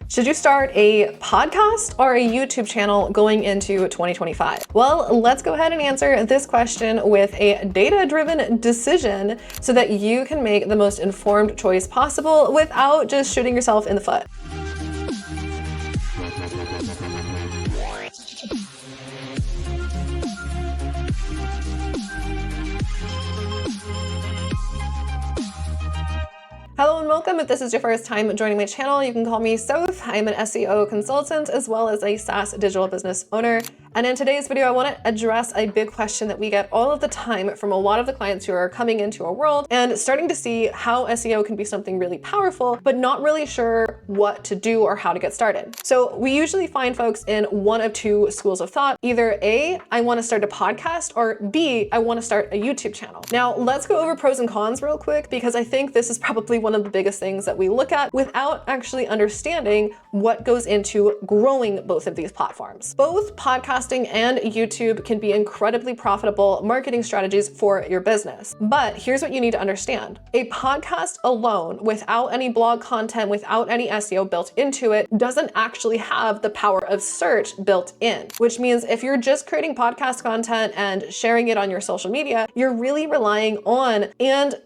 Should you start a podcast or a YouTube channel going into 2025? Well, let's go ahead and answer this question with a data-driven decision so that you can make the most informed choice possible without just shooting yourself in the foot. Hello and welcome. If this is your first time joining my channel, you can call me Soph. I'm an SEO consultant as well as a SaaS digital business owner. And in today's video, I want to address a big question that we get all of the time from a lot of the clients who are coming into our world and starting to see how SEO can be something really powerful, but not really sure what to do or how to get started. So we usually find folks in one of two schools of thought. Either A, I want to start a podcast, or B, I want to start a YouTube channel. Now let's go over pros and cons real quick, because I think this is probably one of the biggest things that we look at without actually understanding what goes into growing both of these platforms. Both podcasting and YouTube can be incredibly profitable marketing strategies for your business. But here's what you need to understand. A podcast alone, without any blog content, without any SEO built into it, doesn't actually have the power of search built in, which means if you're just creating podcast content and sharing it on your social media, you're really relying on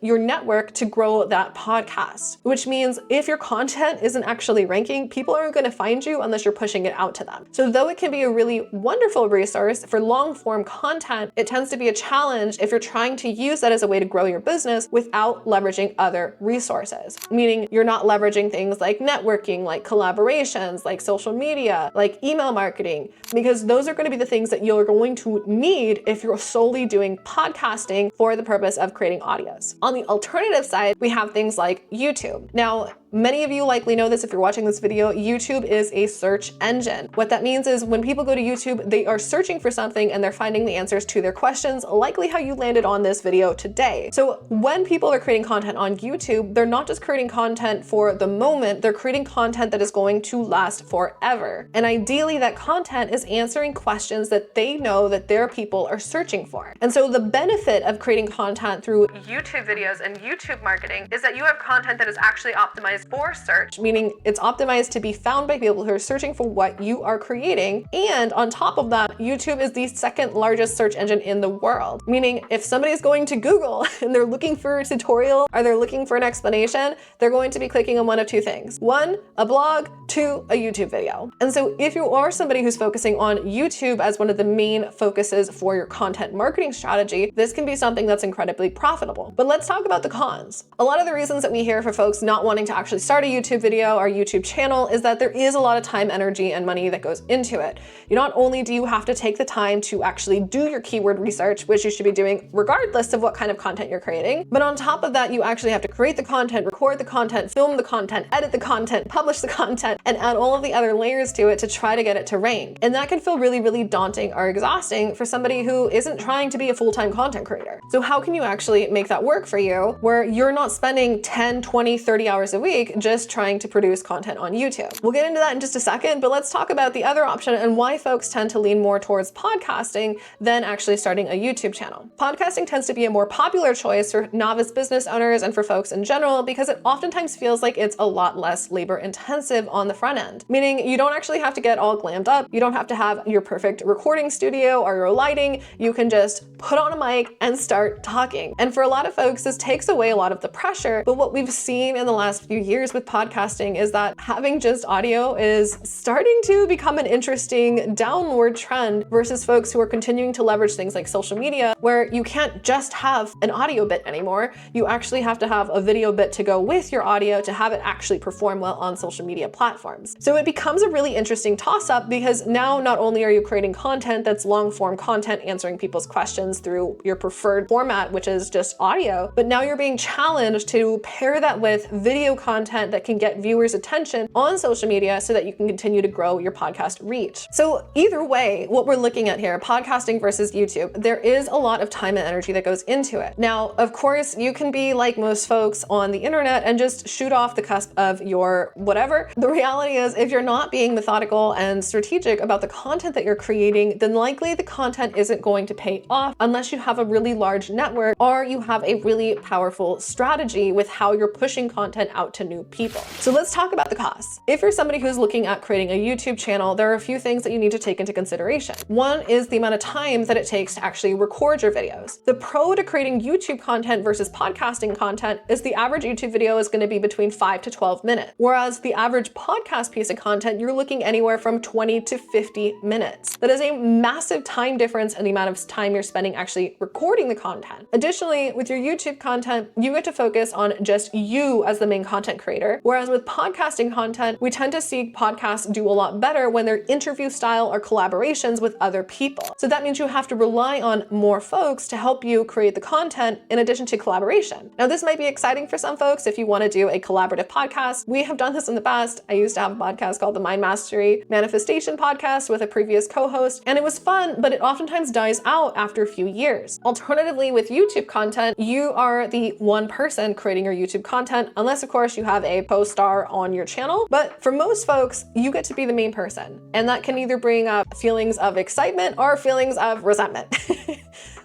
your network to grow that podcast, which means if your content isn't actually ranking, people aren't going to find you unless you're pushing it out to them. So though it can be a really wonderful resource for long form content, it tends to be a challenge if you're trying to use that as a way to grow your business without leveraging other resources. Meaning you're not leveraging things like networking, like collaborations, like social media, like email marketing, because those are going to be the things that you're going to need if you're solely doing podcasting for the purpose of creating audios. On the alternative side, we have things like YouTube. Now, many of you likely know this if you're watching this video, YouTube is a search engine. What that means is when people go to YouTube, they are searching for something and they're finding the answers to their questions, likely how you landed on this video today. So when people are creating content on YouTube, they're not just creating content for the moment, they're creating content that is going to last forever. And ideally that content is answering questions that they know that their people are searching for. And so the benefit of creating content through YouTube videos and YouTube marketing is that you have content that is actually optimized for search, meaning it's optimized to be found by people who are searching for what you are creating. And on top of that, YouTube is the second largest search engine in the world, meaning if somebody's going to Google and they're looking for a tutorial or they're looking for an explanation, they're going to be clicking on one of two things. One, a blog, two, a YouTube video. And so if you are somebody who's focusing on YouTube as one of the main focuses for your content marketing strategy, this can be something that's incredibly profitable. But let's talk about the cons. A lot of the reasons that we hear for folks not wanting to actually start a YouTube video or YouTube channel is that there is a lot of time, energy, and money that goes into it. Not only do you have to take the time to actually do your keyword research, which you should be doing regardless of what kind of content you're creating, but on top of that, you actually have to create the content, record the content, film the content, edit the content, publish the content, and add all of the other layers to it to try to get it to rank. And that can feel really, really daunting or exhausting for somebody who isn't trying to be a full-time content creator. So how can you actually make that work for you where you're not spending 10, 20, 30 hours a week just trying to produce content on YouTube? We'll get into that in just a second, but let's talk about the other option and why folks tend to lean more towards podcasting than actually starting a YouTube channel. Podcasting tends to be a more popular choice for novice business owners and for folks in general because it oftentimes feels like it's a lot less labor intensive on the front end, meaning you don't actually have to get all glammed up. You don't have to have your perfect recording studio or your lighting. You can just put on a mic and start talking. And for a lot of folks, this takes away a lot of the pressure. But what we've seen in the last few years with podcasting is that having just audio is starting to become an interesting downward trend versus folks who are continuing to leverage things like social media, where you can't just have an audio bit anymore. You actually have to have a video bit to go with your audio to have it actually perform well on social media platforms. So it becomes a really interesting toss-up because now not only are you creating content that's long-form content answering people's questions through your preferred format, which is just audio, but now you're being challenged to pair that with video content that can get viewers' attention on social media so that you can continue to grow your podcast reach. So either way, what we're looking at here, podcasting versus YouTube, there is a lot of time and energy that goes into it. Now, of course, you can be like most folks on the internet and just shoot off the cusp of your whatever. The reality reality is, if you're not being methodical and strategic about the content that you're creating, then likely the content isn't going to pay off unless you have a really large network or you have a really powerful strategy with how you're pushing content out to new people. So let's talk about the costs. If you're somebody who's looking at creating a YouTube channel, there are a few things that you need to take into consideration. One is the amount of time that it takes to actually record your videos. The pro to creating YouTube content versus podcasting content is the average YouTube video is going to be between 5 to 12 minutes, whereas the average podcast piece of content, you're looking anywhere from 20 to 50 minutes. That is a massive time difference in the amount of time you're spending actually recording the content. Additionally, with your YouTube content, you get to focus on just you as the main content creator, whereas with podcasting content, we tend to see podcasts do a lot better when they're interview style or collaborations with other people. So that means you have to rely on more folks to help you create the content in addition to collaboration. Now, this might be exciting for some folks if you want to do a collaborative podcast. We have done this in the past. I used to have a podcast called the Mind Mastery Manifestation Podcast with a previous co-host, and it was fun, but it oftentimes dies out after a few years. Alternatively, with YouTube content, you are the one person creating your YouTube content, unless of course you have a co-star on your channel. But for most folks, you get to be the main person, and that can either bring up feelings of excitement or feelings of resentment.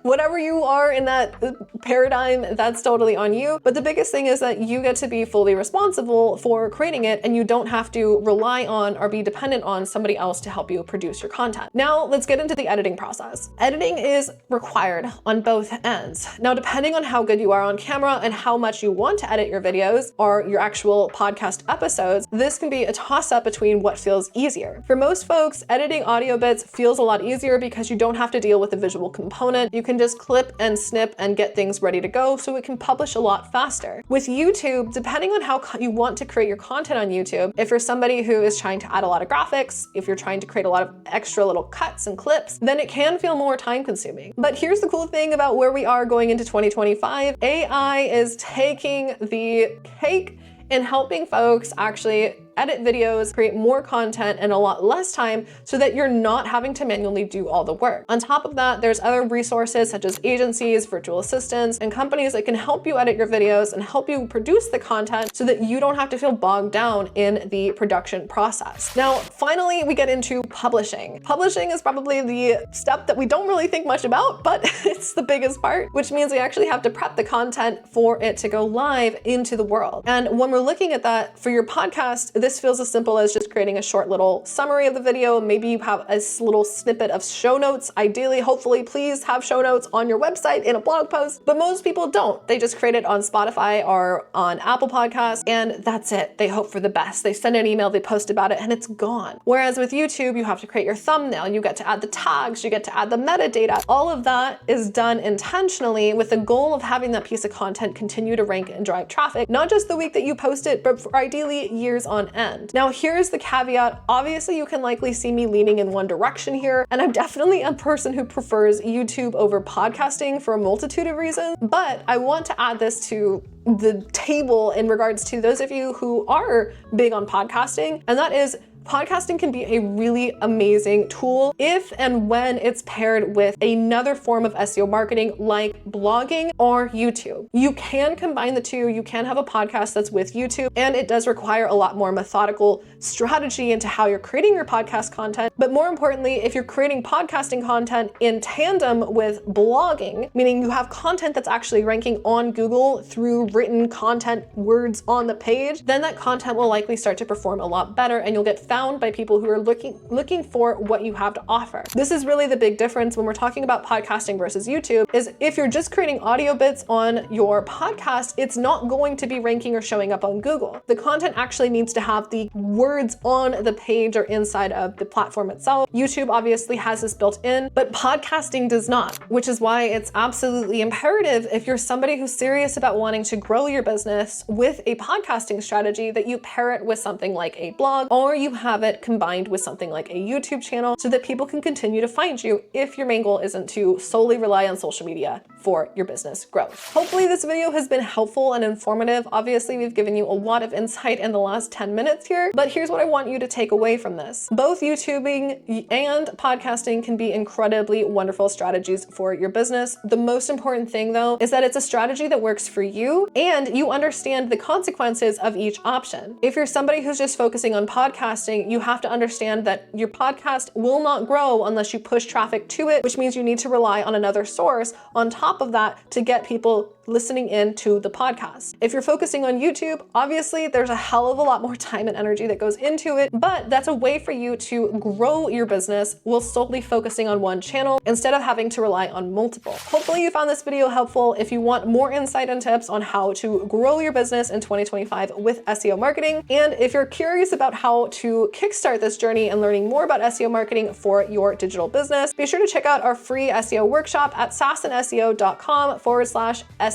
Whatever you are in that paradigm, that's totally on you. But the biggest thing is that you get to be fully responsible for creating it, and you don't have to rely on or be dependent on somebody else to help you produce your content. Now, let's get into the editing process. Editing is required on both ends. Now, depending on how good you are on camera and how much you want to edit your videos or your actual podcast episodes, this can be a toss-up between what feels easier. For most folks, editing audio bits feels a lot easier because you don't have to deal with the visual component. You can just clip and snip and get things ready to go so it can publish a lot faster. With YouTube, depending on how you want to create your content on YouTube, if you're somebody who is trying to add a lot of graphics, if you're trying to create a lot of extra little cuts and clips, then it can feel more time consuming. But here's the cool thing about where we are going into 2025. AI is taking the cake in helping folks actually edit videos, create more content in a lot less time so that you're not having to manually do all the work. On top of that, there's other resources such as agencies, virtual assistants, and companies that can help you edit your videos and help you produce the content so that you don't have to feel bogged down in the production process. Now, finally, we get into publishing. Publishing is probably the step that we don't really think much about, but it's the biggest part, which means we actually have to prep the content for it to go live into the world. And when we're looking at that for your podcast, this feels as simple as just creating a short little summary of the video. Maybe you have a little snippet of show notes. Ideally, hopefully, please have show notes on your website in a blog post, but most people don't. They just create it on Spotify or on Apple Podcasts, and that's it. They hope for the best. They send an email, they post about it, and it's gone. Whereas with YouTube, you have to create your thumbnail, you get to add the tags, you get to add the metadata. All of that is done intentionally with the goal of having that piece of content continue to rank and drive traffic, not just the week that you post it, but for ideally years on end. Now, here's the caveat. Obviously, you can likely see me leaning in one direction here, and I'm definitely a person who prefers YouTube over podcasting for a multitude of reasons, but I want to add this to the table in regards to those of you who are big on podcasting, and that is podcasting can be a really amazing tool if and when it's paired with another form of SEO marketing like blogging or YouTube. You can combine the two. You can have a podcast that's with YouTube, and it does require a lot more methodical strategy into how you're creating your podcast content. But more importantly, if you're creating podcasting content in tandem with blogging, meaning you have content that's actually ranking on Google through written content, words on the page, then that content will likely start to perform a lot better, and you'll get found by people who are looking for what you have to offer. This is really the big difference when we're talking about podcasting versus YouTube, is if you're just creating audio bits on your podcast, it's not going to be ranking or showing up on Google. The content actually needs to have the words on the page or inside of the platform itself. YouTube obviously has this built in, but podcasting does not, which is why it's absolutely imperative if you're somebody who's serious about wanting to grow your business with a podcasting strategy that you pair it with something like a blog, or you have it combined with something like a YouTube channel so that people can continue to find you if your main goal isn't to solely rely on social media for your business growth. Hopefully this video has been helpful and informative. Obviously, we've given you a lot of insight in the last 10 minutes here, but here's what I want you to take away from this. Both YouTubing and podcasting can be incredibly wonderful strategies for your business. The most important thing though is that it's a strategy that works for you and you understand the consequences of each option. If you're somebody who's just focusing on podcasting, you have to understand that your podcast will not grow unless you push traffic to it, which means you need to rely on another source on top of that to get people listening in to the podcast. If you're focusing on YouTube, obviously there's a hell of a lot more time and energy that goes into it, but that's a way for you to grow your business while solely focusing on one channel instead of having to rely on multiple. Hopefully you found this video helpful. If you want more insight and tips on how to grow your business in 2025 with SEO marketing, and if you're curious about how to kickstart this journey and learning more about SEO marketing for your digital business, be sure to check out our free SEO workshop at saasandseo.com/SEO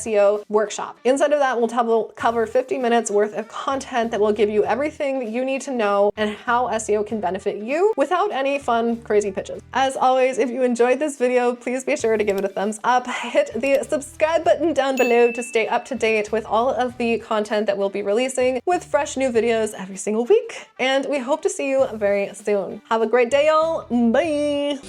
workshop. Inside of that, we'll cover 50 minutes worth of content that will give you everything that you need to know and how SEO can benefit you without any fun, crazy pitches. As always, if you enjoyed this video, please be sure to give it a thumbs up. Hit the subscribe button down below to stay up to date with all of the content that we'll be releasing with fresh new videos every single week. And we hope to see you very soon. Have a great day, y'all. Bye.